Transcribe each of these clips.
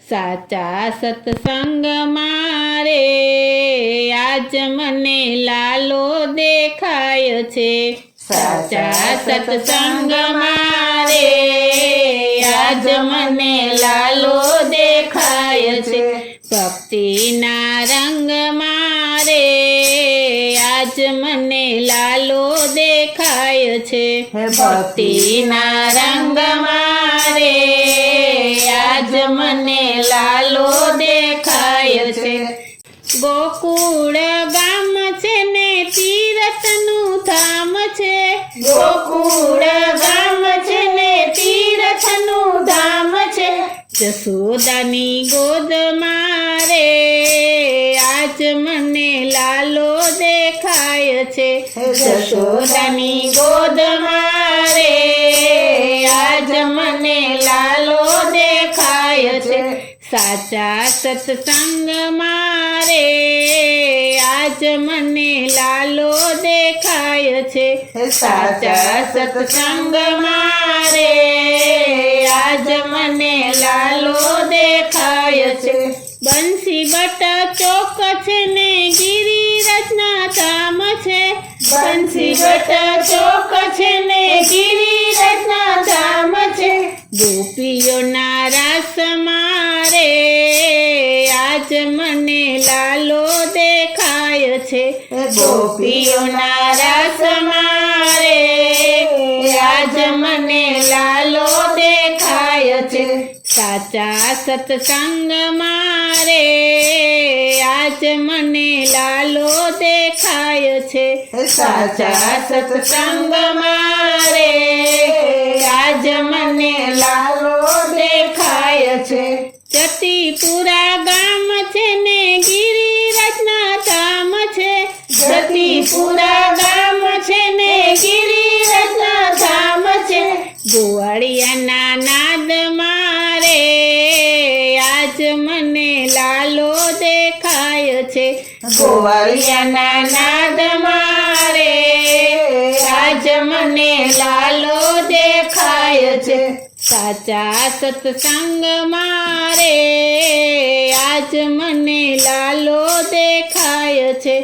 સાચા સત્સંગમાં રે આજ મને લાલો દેખાય છે। સાચા સત્સંગમાં રે આજ મને લાલો દેખાય છે। ભક્તિના રંગમાં રે આજ મને લાલો દેખાય છે। ભક્તિના રંગમાં રે આજ મને લાલો દેખાય છે। ગોકુળ ગામ છે ને તીરથનું ધામ છે। ગોકુળ ગામ છે ને તીરથનું ધામ છે। જશોદાની ગોદમાં રે આજ મને લાલો દેખાય છે। જશોદાની ગોદમાં રે આજ મને લાલો દેખાય છે। સાચા સત્સંગમાં રે આજ મને લાલો દેખાય છે। સાચા સત્સંગમાં રે આજ મને લાલો દેખાય છે। બંસી બટ ચોક છે ને ગિરિરાજના ધામ છે। બંસી બટ ચોક છે ને ગિરિરાજના ધામ છે। ગોપીઓના રાસમાં રે આજ મને લાલો દેખાય છે। ગોપીઓના રાસમાં રે આજ મને લાલો દેખાય છે। સાચા સત્સંગમાં રે આજ મને લાલો દેખાય છે। સાચા સત્સંગમાં રે આજ મને લાલો દેખાય છે। જતીપુરા ગામ છે ને ગિરિરાજના ધામ છે। જતીપુરા ગામ છે ને ગિરિરાજના ધામ છે। ગોવાળિયાના નાદમાં રે આજ મને લાલો દેખાય છે। ગોવાળિયાના નાદમાં રે આજ મને લાલો દેખાય છે। સાચા સત્સંગમાં રે આજ મને લાલો દેખાય છે।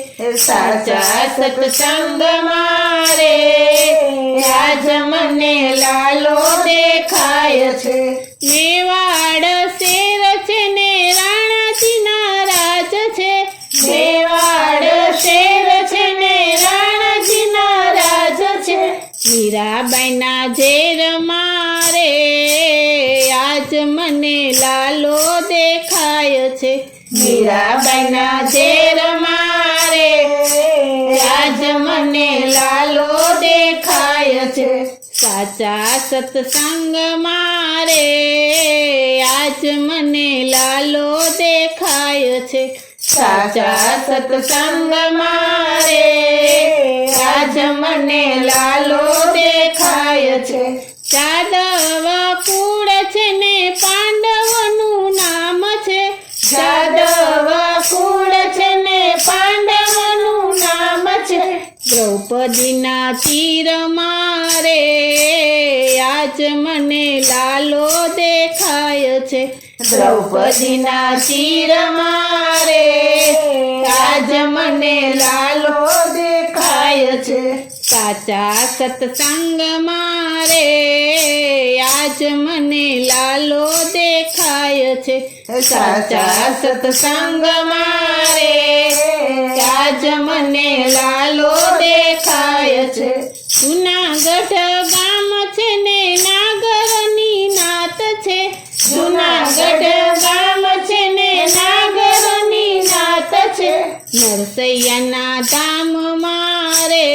સાચા સત્સંગમાં રે આજ મને લાલો દેખાય છે। મેવાડ શેર છે ને રાણાજીના રાજ છે। મેવાડ શેર છે ને રાણાજીના રાજ છે। મીરાબાઈના ઝેરમાં રે આજ મને લાલો દેખાય છે। મીરાબાઈના ઝેરમાં રે આજ મને લાલો દેખાય છે। સાચા સત્સંગમાં રે આજ મને લાલો દેખાય છે। સાચા સત્સંગમાં રે આજ મને લાલો દેખાય છે। જાદવ કુળ છે ને પાંડવનું નામ છે। જાદવ કુળ છે ને પાંડવનું નામ છે। દ્રૌપદીના તીરમાં રે આજ મને લાલો દેખાય છે। દ્રૌપદીના તીરમાં રે આજ મને લાલો દેખાય છે। સાચા સત્સંગમાં રે આજ મને લાલો દેખાય છે। સાચા સત્સંગમાં રે આજ મને લાલો દેખાય છે। જુનાગઢ ગામ છે ને નાગરની નાત છે। જુનાગઢ ગામ છે ને નાગરની નાત છે। નરસૈયાના ધામમાં રે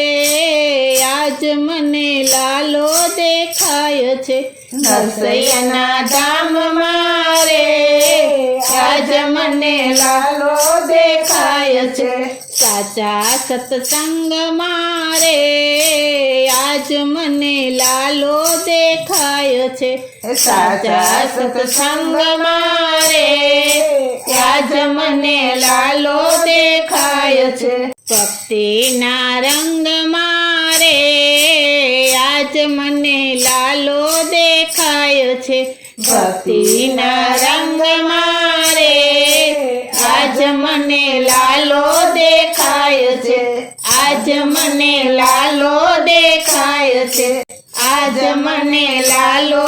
આજ મને લાલો દેખાય છે। નરસૈયાના ધામમાં રે આજ મને લાલો દેખાય છે। સાચા સત્સંગમાં રે આજ મને લાલો દેખાય છે। સાચા સત્સંગમાં રે આજ મને લાલો દેખાય છે। ભક્તિના રંગમાં રે આજ મને લાલો દેખાય છે। ભક્તિના રંગમાં લાલો દેખાય છે આજ મને લાલો દેખાય છે આજ મને લાલો